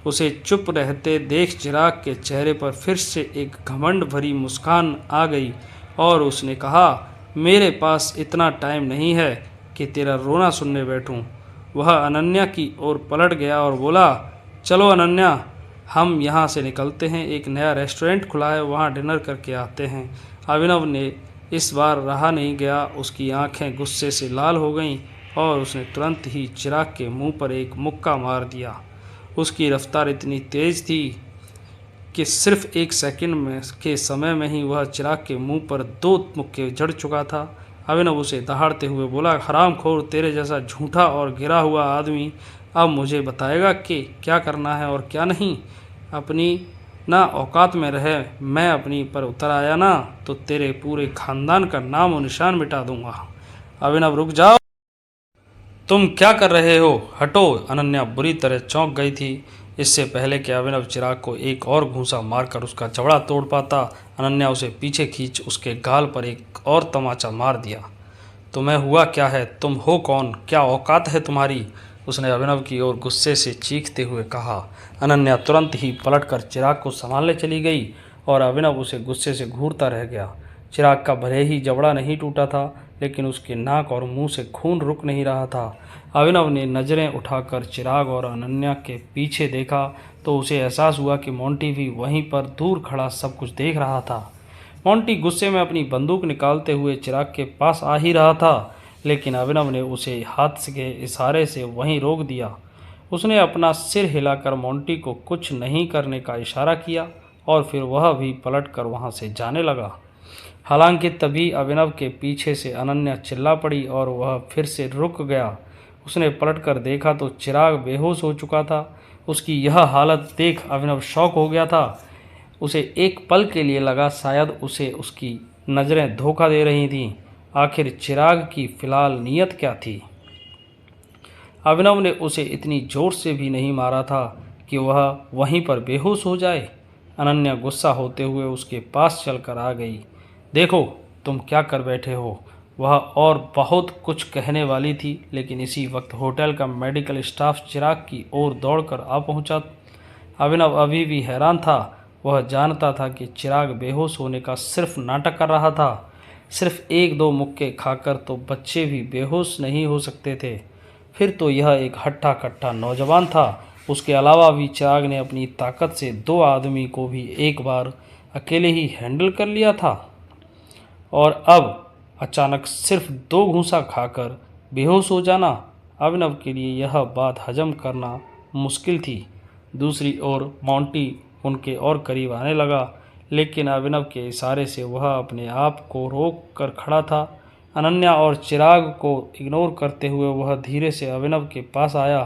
उसे चुप रहते देख चिराग के चेहरे पर फिर से एक घमंड भरी मुस्कान आ गई और उसने कहा, मेरे पास इतना टाइम नहीं है कि तेरा रोना सुनने बैठूं। वह अनन्या की ओर पलट गया और बोला, चलो अनन्या, हम यहाँ से निकलते हैं, एक नया रेस्टोरेंट खुला है, वहाँ डिनर करके आते हैं। अभिनव ने इस बार रहा नहीं गया, उसकी आंखें गुस्से से लाल हो गईं और उसने तुरंत ही चिराग के मुंह पर एक मुक्का मार दिया। उसकी रफ्तार इतनी तेज़ थी कि सिर्फ 1 सेकंड के समय में ही वह चिराग के मुंह पर 2 मुक्के जड़ चुका था। अभिनव उसे दहाड़ते हुए बोला, हरामखोर, तेरे जैसा झूठा और गिरा हुआ आदमी अब मुझे बताएगा कि क्या करना है और क्या नहीं। अपनी ना औकात में रहे, मैं अपनी पर उतर आया ना तो तेरे पूरे खानदान का नाम और निशान मिटा दूंगा। अभिनव रुक जाओ, तुम क्या कर रहे हो, हटो। अनन्या बुरी तरह चौंक गई थी। इससे पहले कि अभिनव चिराग को एक और घूंसा मारकर उसका जबड़ा तोड़ पाता, अनन्या उसे पीछे खींच उसके गाल पर एक और तमाचा मार दिया। तुम्हें हुआ क्या है, तुम हो कौन, क्या औकात है तुम्हारी, उसने अभिनव की ओर गुस्से से चीखते हुए कहा। अनन्या तुरंत ही पलटकर चिराग को संभालने चली गई और अभिनव उसे गुस्से से घूरता रह गया। चिराग का भले ही जबड़ा नहीं टूटा था, लेकिन उसके नाक और मुंह से खून रुक नहीं रहा था। अभिनव ने नज़रें उठाकर चिराग और अनन्या के पीछे देखा तो उसे एहसास हुआ कि मोंटी भी वहीं पर दूर खड़ा सब कुछ देख रहा था। मोंटी गुस्से में अपनी बंदूक निकालते हुए चिराग के पास आ ही रहा था, लेकिन अभिनव ने उसे हाथ के इशारे से वहीं रोक दिया। उसने अपना सिर हिलाकर मोंटी को कुछ नहीं करने का इशारा किया और फिर वह भी पलटकर वहां से जाने लगा। हालांकि तभी अभिनव के पीछे से अनन्या चिल्ला पड़ी और वह फिर से रुक गया। उसने पलटकर देखा तो चिराग बेहोश हो चुका था। उसकी यह हालत देख अभिनव शॉक हो गया था। उसे एक पल के लिए लगा शायद उसे उसकी नज़रें धोखा दे रही थीं। आखिर चिराग की फिलहाल नीयत क्या थी। अभिनव ने उसे इतनी जोर से भी नहीं मारा था कि वह वहीं पर बेहोश हो जाए। अनन्या गुस्सा होते हुए उसके पास चलकर आ गई। देखो तुम क्या कर बैठे हो, वह और बहुत कुछ कहने वाली थी, लेकिन इसी वक्त होटल का मेडिकल स्टाफ चिराग की ओर दौड़कर आ पहुंचा। अभिनव अभी भी हैरान था। वह जानता था कि चिराग बेहोश होने का सिर्फ नाटक कर रहा था। सिर्फ 1-2 मुक्के खाकर तो बच्चे भी बेहोश नहीं हो सकते थे, फिर तो यह एक हट्टा कट्टा नौजवान था। उसके अलावा भी चिराग ने अपनी ताकत से 2 आदमी को भी एक बार अकेले ही हैंडल कर लिया था, और अब अचानक सिर्फ 2 घूंसा खाकर बेहोश हो जाना अभिनव के लिए यह बात हजम करना मुश्किल थी। दूसरी ओर मोंटी उनके और करीब आने लगा, लेकिन अभिनव के इशारे से वह अपने आप को रोक कर खड़ा था। अनन्या और चिराग को इग्नोर करते हुए वह धीरे से अभिनव के पास आया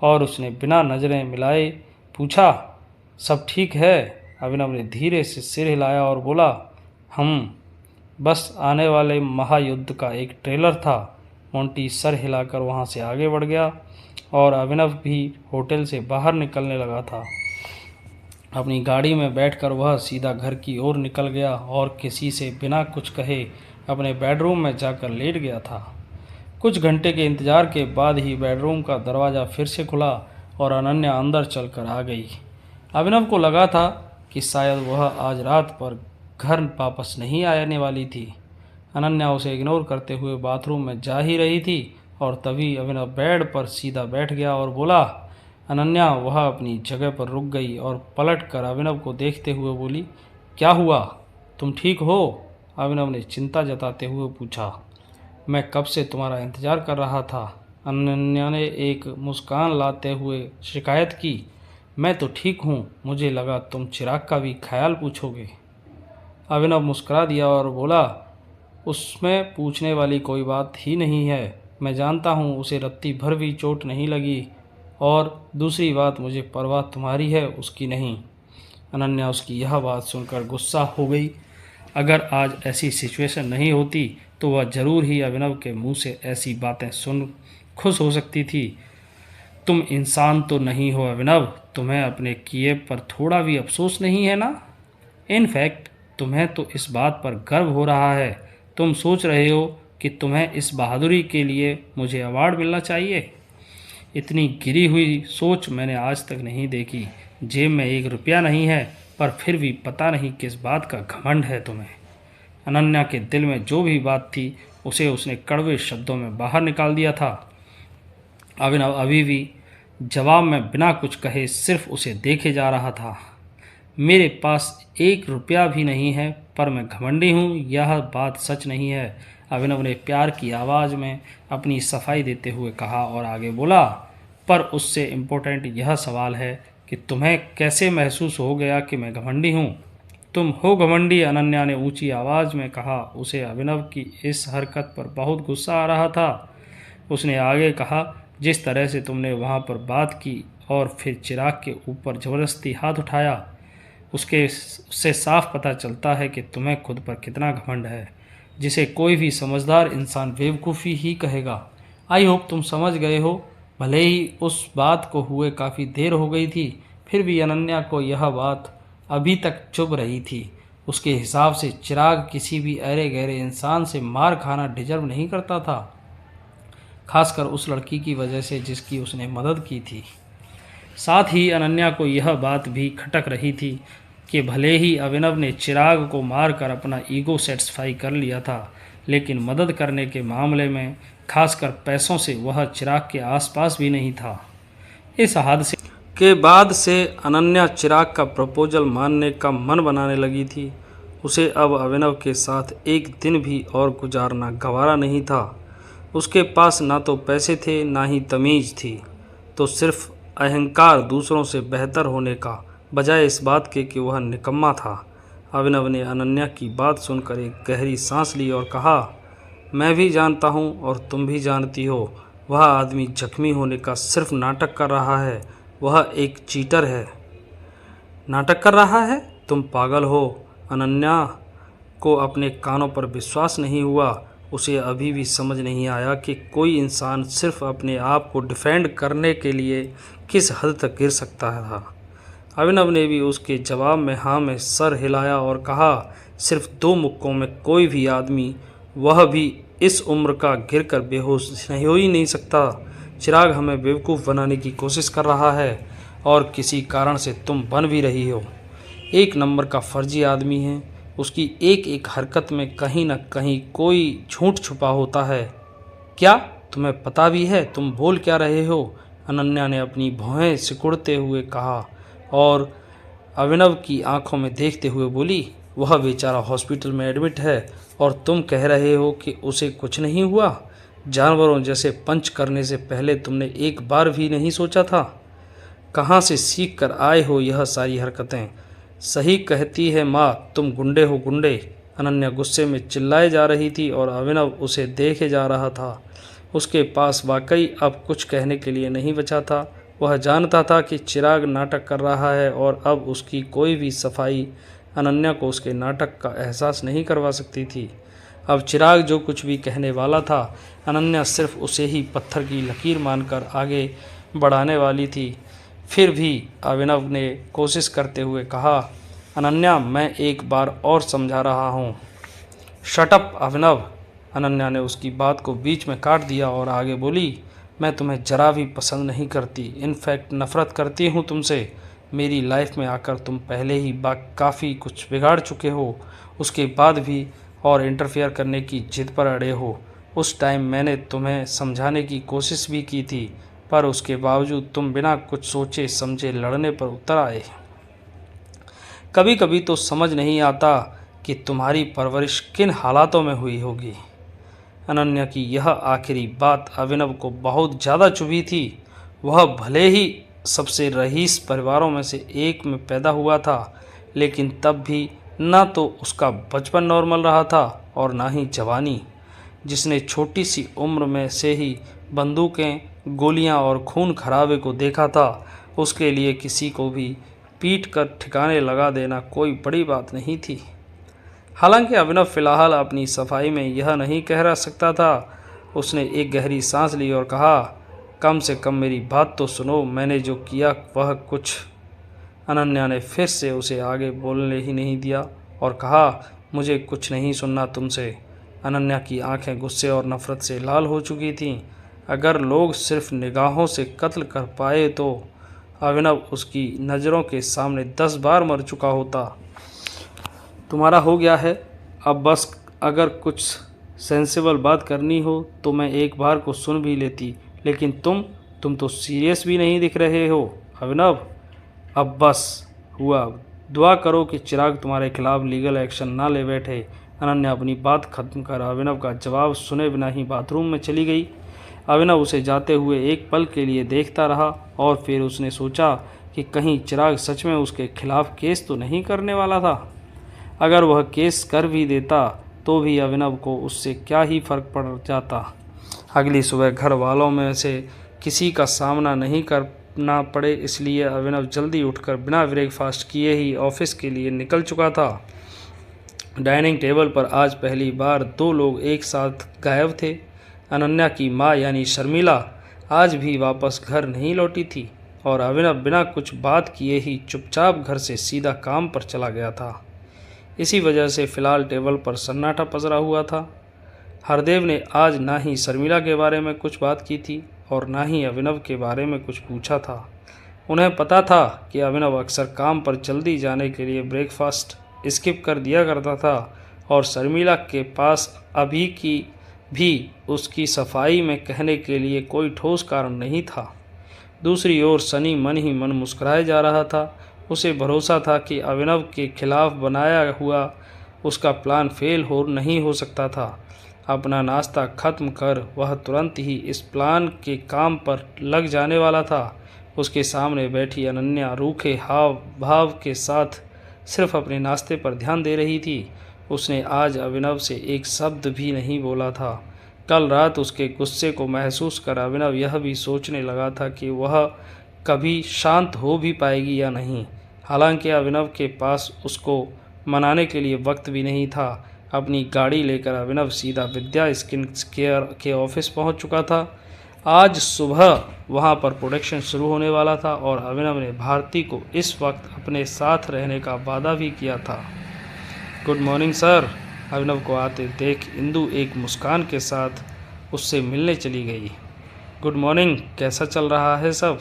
और उसने बिना नज़रें मिलाए पूछा, सब ठीक है। अभिनव ने धीरे से सिर हिलाया और बोला, बस आने वाले महायुद्ध का एक ट्रेलर था। मोंटी सर हिलाकर वहाँ से आगे बढ़ गया और अभिनव भी होटल से बाहर निकलने लगा था। अपनी गाड़ी में बैठकर वह सीधा घर की ओर निकल गया और किसी से बिना कुछ कहे अपने बेडरूम में जाकर लेट गया था। कुछ घंटे के इंतजार के बाद ही बेडरूम का दरवाज़ा फिर से खुला और अनन्या अंदर चलकर आ गई। अभिनव को लगा था कि शायद वह आज रात पर घर वापस नहीं आने वाली थी। अनन्या उसे इग्नोर करते हुए बाथरूम में जा ही रही थी और तभी अभिनव बेड पर सीधा बैठ गया और बोला। अनन्या वह अपनी जगह पर रुक गई और पलट कर अभिनव को देखते हुए बोली, क्या हुआ, तुम ठीक हो? अभिनव ने चिंता जताते हुए पूछा। मैं कब से तुम्हारा इंतजार कर रहा था। अनन्या ने एक मुस्कान लाते हुए शिकायत की। मैं तो ठीक हूँ, मुझे लगा तुम चिराग का भी ख्याल पूछोगे। अभिनव मुस्कुरा दिया और बोला, उसमें पूछने वाली कोई बात ही नहीं है। मैं जानता हूँ उसे रत्ती भर भी चोट नहीं लगी और दूसरी बात, मुझे परवाह तुम्हारी है उसकी नहीं। अनन्या उसकी यह बात सुनकर गुस्सा हो गई। अगर आज ऐसी सिचुएशन नहीं होती तो वह ज़रूर ही अभिनव के मुंह से ऐसी बातें सुन खुश हो सकती थी। तुम इंसान तो नहीं हो अभिनव, तुम्हें अपने किए पर थोड़ा भी अफसोस नहीं है ना? इनफैक्ट तुम्हें तो इस बात पर गर्व हो रहा है। तुम सोच रहे हो कि तुम्हें इस बहादुरी के लिए मुझे अवार्ड मिलना चाहिए। इतनी गिरी हुई सोच मैंने आज तक नहीं देखी। जेब में 1 रुपया नहीं है पर फिर भी पता नहीं किस बात का घमंड है तुम्हें। अनन्या के दिल में जो भी बात थी उसे उसने कड़वे शब्दों में बाहर निकाल दिया था। अभिनव अभी भी जवाब में बिना कुछ कहे सिर्फ उसे देखे जा रहा था। मेरे पास 1 रुपया भी नहीं है पर मैं घमंडी हूँ, यह बात सच नहीं है। अभिनव ने प्यार की आवाज़ में अपनी सफाई देते हुए कहा और आगे बोला, पर उससे इम्पोर्टेंट यह सवाल है कि तुम्हें कैसे महसूस हो गया कि मैं घमंडी हूँ? तुम हो घमंडी, अनन्या ने ऊंची आवाज़ में कहा। उसे अभिनव की इस हरकत पर बहुत गुस्सा आ रहा था। उसने आगे कहा, जिस तरह से तुमने वहाँ पर बात की और फिर चिराग के ऊपर ज़बरदस्ती हाथ उठाया, उससे साफ पता चलता है कि तुम्हें खुद पर कितना घमंड है, जिसे कोई भी समझदार इंसान बेवकूफ़ी ही कहेगा। आई होप तुम समझ गए हो। भले ही उस बात को हुए काफ़ी देर हो गई थी, फिर भी अनन्या को यह बात अभी तक चुभ रही थी। उसके हिसाब से चिराग किसी भी अरे गहरे इंसान से मार खाना डिजर्व नहीं करता था, खासकर उस लड़की की वजह से जिसकी उसने मदद की थी। साथ ही अनन्या को यह बात भी खटक रही थी कि भले ही अभिनव ने चिराग को मारकर अपना ईगो सेटिस्फाई कर लिया था, लेकिन मदद करने के मामले में, खासकर पैसों से, वह चिराग के आसपास भी नहीं था। इस हादसे के बाद से अनन्या चिराग का प्रपोजल मानने का मन बनाने लगी थी। उसे अब अभिनव के साथ एक दिन भी और गुजारना गवारा नहीं था। उसके पास ना तो पैसे थे ना ही तमीज़ थी, तो सिर्फ अहंकार दूसरों से बेहतर होने का, बजाय इस बात के कि वह निकम्मा था। अभिनव ने अनन्या की बात सुनकर एक गहरी सांस ली और कहा, मैं भी जानता हूँ और तुम भी जानती हो, वह आदमी जख्मी होने का सिर्फ नाटक कर रहा है। वह एक चीटर है। नाटक कर रहा है? तुम पागल हो। अनन्या को अपने कानों पर विश्वास नहीं हुआ। उसे अभी भी समझ नहीं आया कि कोई इंसान सिर्फ अपने आप को डिफेंड करने के लिए किस हद तक गिर सकता था। अभिनव ने भी उसके जवाब में हाँ में सर हिलाया और कहा, सिर्फ 2 मुक्कों में कोई भी आदमी, वह भी इस उम्र का, गिरकर बेहोश नहीं हो ही नहीं सकता। चिराग हमें बेवकूफ़ बनाने की कोशिश कर रहा है और किसी कारण से तुम बन भी रही हो। 1 नंबर का फर्जी आदमी है। उसकी एक एक हरकत में कहीं न कहीं कोई झूठ छुपा होता है। क्या तुम्हें पता भी है तुम बोल क्या रहे हो? अनन्या ने अपनी भौहें सिकुड़ते हुए कहा और अभिनव की आंखों में देखते हुए बोली, वह बेचारा हॉस्पिटल में एडमिट है और तुम कह रहे हो कि उसे कुछ नहीं हुआ? जानवरों जैसे पंच करने से पहले तुमने एक बार भी नहीं सोचा था? कहाँ से सीख कर आए हो यह सारी हरकतें? सही कहती है माँ, तुम गुंडे हो, गुंडे। अनन्या गुस्से में चिल्लाए जा रही थी और अभिनव उसे देखे जा रहा था। उसके पास वाकई अब कुछ कहने के लिए नहीं बचा था। वह जानता था कि चिराग नाटक कर रहा है और अब उसकी कोई भी सफाई अनन्या को उसके नाटक का एहसास नहीं करवा सकती थी। अब चिराग जो कुछ भी कहने वाला था, अनन्या सिर्फ उसे ही पत्थर की लकीर मानकर आगे बढ़ाने वाली थी। फिर भी अभिनव ने कोशिश करते हुए कहा, अनन्या, मैं एक बार और समझा रहा हूँ। शट अप अभिनव। अनन्या ने उसकी बात को बीच में काट दिया और आगे बोली, मैं तुम्हें जरा भी पसंद नहीं करती, इनफैक्ट नफ़रत करती हूँ तुमसे। मेरी लाइफ में आकर तुम पहले ही काफ़ी कुछ बिगाड़ चुके हो, उसके बाद भी और इंटरफेयर करने की जिद पर अड़े हो। उस टाइम मैंने तुम्हें समझाने की कोशिश भी की थी, पर उसके बावजूद तुम बिना कुछ सोचे समझे लड़ने पर उतर आए। कभी कभी तो समझ नहीं आता कि तुम्हारी परवरिश किन हालातों में हुई होगी। अनन्या की यह आखिरी बात अभिनव को बहुत ज़्यादा चुभी थी। वह भले ही सबसे रईस परिवारों में से एक में पैदा हुआ था, लेकिन तब भी ना तो उसका बचपन नॉर्मल रहा था और ना ही जवानी। जिसने छोटी सी उम्र में से ही बंदूकें, गोलियां और खून खराबे को देखा था, उसके लिए किसी को भी पीट कर ठिकाने लगा देना कोई बड़ी बात नहीं थी। हालांकि अभिनव फिलहाल अपनी सफाई में यह नहीं कह सकता था। उसने एक गहरी सांस ली और कहा, कम से कम मेरी बात तो सुनो, मैंने जो किया वह कुछ। अनन्या ने फिर से उसे आगे बोलने ही नहीं दिया और कहा, मुझे कुछ नहीं सुनना तुमसे। अनन्या की आंखें गुस्से और नफरत से लाल हो चुकी थीं। अगर लोग सिर्फ निगाहों से कत्ल कर पाए तो अभिनव उसकी नज़रों के सामने 10 बार मर चुका होता। तुम्हारा हो गया है, अब बस अगर कुछ सेंसिबल बात करनी हो तो मैं एक बार को सुन भी लेती, लेकिन तुम तो सीरियस भी नहीं दिख रहे हो अभिनव। अब बस हुआ, दुआ करो कि चिराग तुम्हारे खिलाफ लीगल एक्शन ना ले बैठे। अनन्या अपनी बात खत्म कर अभिनव का जवाब सुने बिना ही बाथरूम में चली गई। अभिनव उसे जाते हुए एक पल के लिए देखता रहा और फिर उसने सोचा कि कहीं चिराग सच में उसके खिलाफ केस तो नहीं करने वाला था। अगर वह केस कर भी देता तो भी अभिनव को उससे क्या ही फर्क पड़ जाता। अगली सुबह घर वालों में से किसी का सामना नहीं करना पड़े, इसलिए अभिनव जल्दी उठकर बिना ब्रेकफास्ट किए ही ऑफिस के लिए निकल चुका था। डाइनिंग टेबल पर आज पहली बार 2 लोग एक साथ गायब थे। अनन्या की माँ यानी शर्मिला आज भी वापस घर नहीं लौटी थी और अभिनव बिना कुछ बात किए ही चुपचाप घर से सीधा काम पर चला गया था। इसी वजह से फ़िलहाल टेबल पर सन्नाटा पसरा हुआ था। हरदेव ने आज ना ही शर्मिला के बारे में कुछ बात की थी और ना ही अभिनव के बारे में कुछ पूछा था। उन्हें पता था कि अभिनव अक्सर काम पर जल्दी जाने के लिए ब्रेकफास्ट स्किप कर दिया करता था और शर्मिला के पास अभी की भी उसकी सफाई में कहने के लिए कोई ठोस कारण नहीं था। दूसरी ओर सनी मन ही मन मुस्कुराए जा रहा था। उसे भरोसा था कि अभिनव के खिलाफ बनाया हुआ उसका प्लान फेल नहीं हो सकता था। अपना नाश्ता खत्म कर वह तुरंत ही इस प्लान के काम पर लग जाने वाला था। उसके सामने बैठी अनन्या रूखे हाव भाव के साथ सिर्फ अपने नाश्ते पर ध्यान दे रही थी। उसने आज अभिनव से एक शब्द भी नहीं बोला था। कल रात उसके गुस्से को महसूस कर अभिनव यह भी सोचने लगा था कि वह कभी शांत हो भी पाएगी या नहीं। हालांकि अभिनव के पास उसको मनाने के लिए वक्त भी नहीं था। अपनी गाड़ी लेकर अभिनव सीधा विद्या स्किन केयर के ऑफिस पहुंच चुका था। आज सुबह वहां पर प्रोडक्शन शुरू होने वाला था और अभिनव ने भारती को इस वक्त अपने साथ रहने का वादा भी किया था। Good morning sir. अभिनव को आते देख इंदु एक मुस्कान के साथ उससे मिलने चली गई। गुड मॉर्निंग, कैसा चल रहा है सब?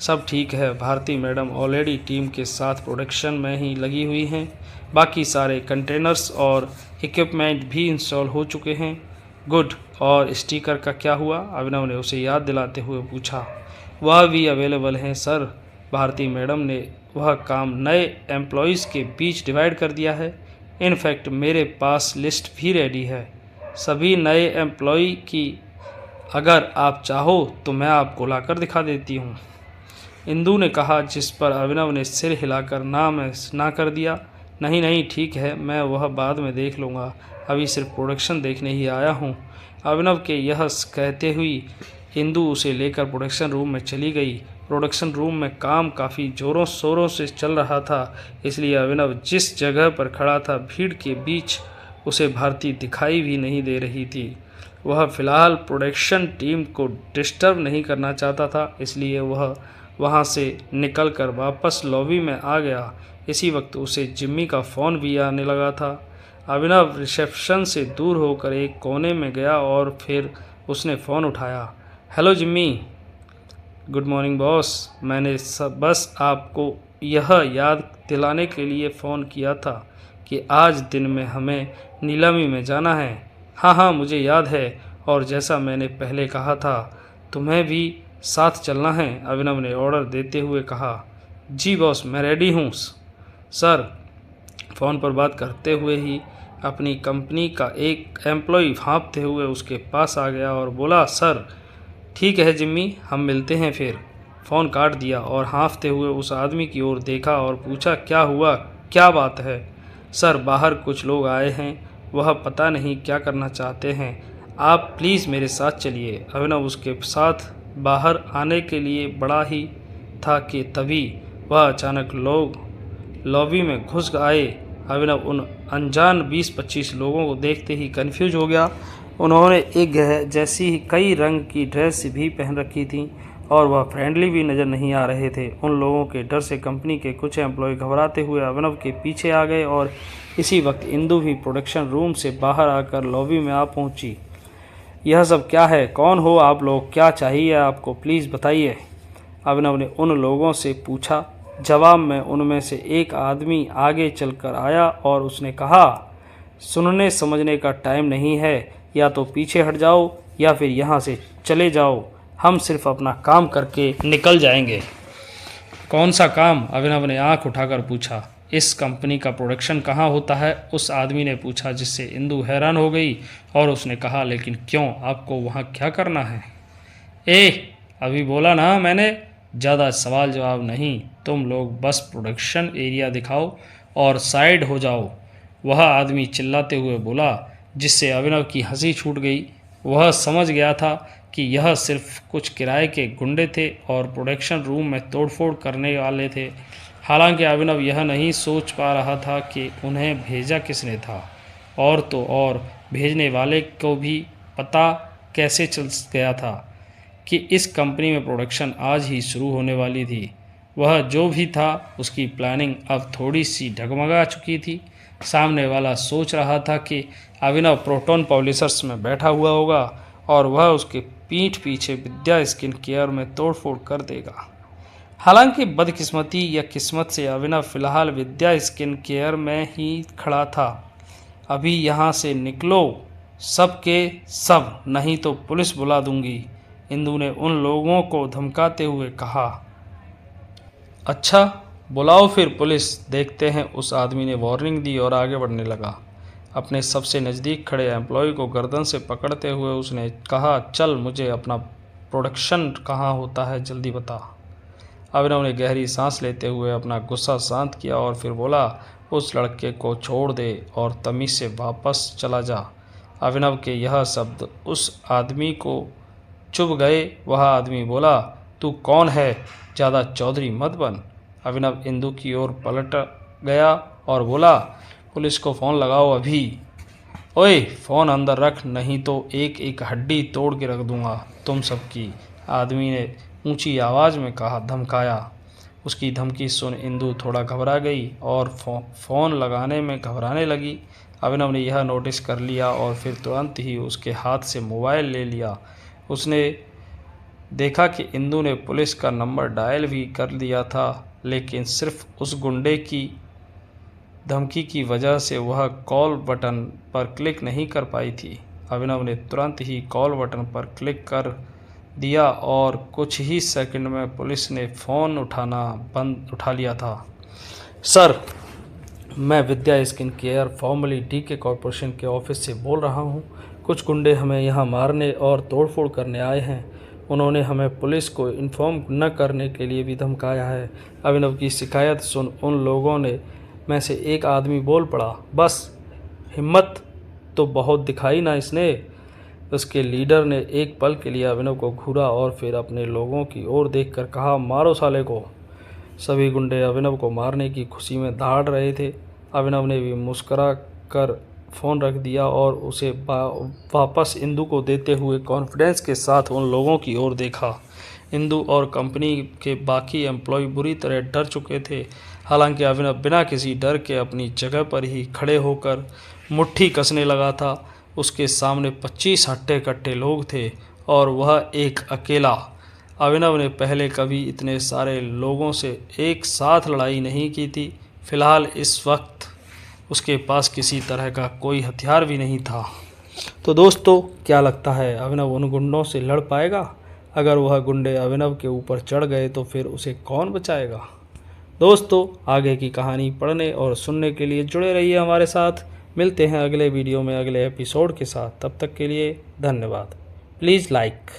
सब ठीक है, भारती मैडम ऑलरेडी टीम के साथ प्रोडक्शन में ही लगी हुई हैं। बाकी सारे कंटेनर्स और इक्विपमेंट भी इंस्टॉल हो चुके हैं। गुड, और स्टिकर का क्या हुआ? अभिनव ने उसे याद दिलाते हुए पूछा। वह भी अवेलेबल हैं सर। भारती मैडम ने वह काम नए एम्प्लॉयज़ के बीच डिवाइड कर दिया है। इनफैक्ट मेरे पास लिस्ट भी रेडी है सभी नए एम्प्लॉय की। अगर आप चाहो तो मैं आपको लाकर दिखा देती हूँ, इंदु ने कहा, जिस पर अभिनव ने सिर हिलाकर ना कर दिया। नहीं नहीं ठीक है, मैं वह बाद में देख लूँगा, अभी सिर्फ प्रोडक्शन देखने ही आया हूँ। अभिनव के यह कहते हुई इंदु उसे लेकर प्रोडक्शन रूम में चली गई। प्रोडक्शन रूम में काम काफ़ी ज़ोरों शोरों से चल रहा था, इसलिए अभिनव जिस जगह पर खड़ा था भीड़ के बीच उसे भारती दिखाई भी नहीं दे रही थी। वह फ़िलहाल प्रोडक्शन टीम को डिस्टर्ब नहीं करना चाहता था, इसलिए वह वहां से निकलकर वापस लॉबी में आ गया। इसी वक्त उसे जिम्मी का फ़ोन भी आने लगा था। अभिनव रिसेप्शन से दूर होकर एक कोने में गया और फिर उसने फ़ोन उठाया। Hello Jimmy. Good morning boss. मैंने बस आपको यह याद दिलाने के लिए फ़ोन किया था कि आज दिन में हमें नीलामी में जाना है। हाँ हाँ, मुझे याद है, और जैसा मैंने पहले कहा था, तुम्हें भी साथ चलना है, अभिनव ने ऑर्डर देते हुए कहा। जी बॉस, मैं रेडी हूँ सर। फ़ोन पर बात करते हुए ही अपनी कंपनी का एक एम्प्लॉय हाँफते हुए उसके पास आ गया और बोला, सर ठीक है जिम्मी, हम मिलते हैं फिर। फ़ोन काट दिया और हाँफते हुए उस आदमी की ओर देखा और पूछा, क्या हुआ, क्या बात है? सर बाहर कुछ लोग आए हैं, वह पता नहीं क्या करना चाहते हैं, आप प्लीज़ मेरे साथ चलिए। अभिनव उसके साथ बाहर आने के लिए बड़ा ही था कि तभी वह अचानक लोग लॉबी में घुस आए। अभिनव उन अनजान 20-25 लोगों को देखते ही कंफ्यूज हो गया। उन्होंने एक जैसी ही कई रंग की ड्रेस भी पहन रखी थी और वह फ्रेंडली भी नज़र नहीं आ रहे थे। उन लोगों के डर से कंपनी के कुछ एम्प्लॉय घबराते हुए अभिनव के पीछे आ गए और इसी वक्त इंदु भी प्रोडक्शन रूम से बाहर आकर लॉबी में आ पहुंची। यह सब क्या है? कौन हो आप लोग? क्या चाहिए आपको? प्लीज़ बताइए, अभिनव ने उन लोगों से पूछा। जवाब में उनमें से एक आदमी आगे चलकर आया और उसने कहा, सुनने समझने का टाइम नहीं है, या तो पीछे हट जाओ या फिर यहाँ से चले जाओ, हम सिर्फ अपना काम करके निकल जाएंगे। कौन सा काम? अभिनव ने आंख उठाकर पूछा। इस कंपनी का प्रोडक्शन कहाँ होता है? उस आदमी ने पूछा, जिससे इंदु हैरान हो गई और उसने कहा, लेकिन क्यों, आपको वहाँ क्या करना है? अभी बोला ना मैंने, ज़्यादा सवाल जवाब नहीं, तुम लोग बस प्रोडक्शन एरिया दिखाओ और साइड हो जाओ, वह आदमी चिल्लाते हुए बोला, जिससे अभिनव की हंसी छूट गई। वह समझ गया था कि यह सिर्फ कुछ किराए के गुंडे थे और प्रोडक्शन रूम में तोड़फोड़ करने वाले थे। हालांकि अभिनव यह नहीं सोच पा रहा था कि उन्हें भेजा किसने था, और तो और भेजने वाले को भी पता कैसे चल गया था कि इस कंपनी में प्रोडक्शन आज ही शुरू होने वाली थी। वह जो भी था, उसकी प्लानिंग अब थोड़ी सी डगमगा चुकी थी। सामने वाला सोच रहा था कि अभिनव प्रोटॉन पब्लिशर्स में बैठा हुआ होगा और वह उसके पीठ पीछे विद्या स्किन केयर में तोड़फोड़ कर देगा। हालांकि बदकिस्मती या किस्मत से अभिनव फिलहाल विद्या स्किन केयर में ही खड़ा था। अभी यहाँ से निकलो सब के सब, नहीं तो पुलिस बुला दूंगी, इंदु ने उन लोगों को धमकाते हुए कहा। अच्छा, बुलाओ फिर पुलिस, देखते हैं, उस आदमी ने वार्निंग दी और आगे बढ़ने लगा। अपने सबसे नज़दीक खड़े एम्प्लॉय को गर्दन से पकड़ते हुए उसने कहा, चल, मुझे अपना प्रोडक्शन कहाँ होता है जल्दी बता। अभिनव ने गहरी सांस लेते हुए अपना गुस्सा शांत किया और फिर बोला, उस लड़के को छोड़ दे और तमीज़ से वापस चला जा। अभिनव के यह शब्द उस आदमी को चुभ गए। वह आदमी बोला, तू कौन है, ज़्यादा चौधरी मत बन। अभिनव इंदु की ओर पलट गया और बोला, पुलिस को फ़ोन लगाओ अभी। ओए, फ़ोन अंदर रख, नहीं तो एक एक हड्डी तोड़ के रख दूंगा तुम सबकी, आदमी ने ऊंची आवाज़ में कहा, धमकाया। उसकी धमकी सुन इंदु थोड़ा घबरा गई और फ़ोन लगाने में घबराने लगी। अभिनव ने यह नोटिस कर लिया और फिर तुरंत ही उसके हाथ से मोबाइल ले लिया। उसने देखा कि इंदु ने पुलिस का नंबर डायल भी कर दिया था, लेकिन सिर्फ उस गुंडे की धमकी की वजह से वह कॉल बटन पर क्लिक नहीं कर पाई थी। अभिनव ने तुरंत ही कॉल बटन पर क्लिक कर दिया और कुछ ही सेकंड में पुलिस ने फ़ोन उठा लिया था। सर, मैं Vidya skin care formerly DK Corporation के ऑफिस से बोल रहा हूँ। कुछ गुंडे हमें यहाँ मारने और तोड़फोड़ करने आए हैं। उन्होंने हमें पुलिस को इन्फॉर्म न करने के लिए भी धमकाया है। अभिनव की शिकायत सुन उन लोगों में से एक आदमी बोल पड़ा, बस, हिम्मत तो बहुत दिखाई ना इसने। उसके लीडर ने एक पल के लिए अभिनव को घूरा और फिर अपने लोगों की ओर देखकर कहा, मारो साले को। सभी गुंडे अभिनव को मारने की खुशी में दहाड़ रहे थे। अभिनव ने भी मुस्कुरा कर फ़ोन रख दिया और उसे वापस इंदु को देते हुए कॉन्फिडेंस के साथ उन लोगों की ओर देखा। इंदु और कंपनी के बाकी एम्प्लॉय बुरी तरह डर चुके थे। हालांकि अभिनव बिना किसी डर के अपनी जगह पर ही खड़े होकर मुट्ठी कसने लगा था। उसके सामने 25 हट्टे कट्टे लोग थे और वह एक अकेला। अभिनव ने पहले कभी इतने सारे लोगों से एक साथ लड़ाई नहीं की थी। फिलहाल इस वक्त उसके पास किसी तरह का कोई हथियार भी नहीं था। तो दोस्तों, क्या लगता है, अभिनव उन गुंडों से लड़ पाएगा? अगर वह गुंडे अभिनव के ऊपर चढ़ गए तो फिर उसे कौन बचाएगा? दोस्तों, आगे की कहानी पढ़ने और सुनने के लिए जुड़े रहिए हमारे साथ। मिलते हैं अगले वीडियो में अगले एपिसोड के साथ। तब तक के लिए धन्यवाद। Please like.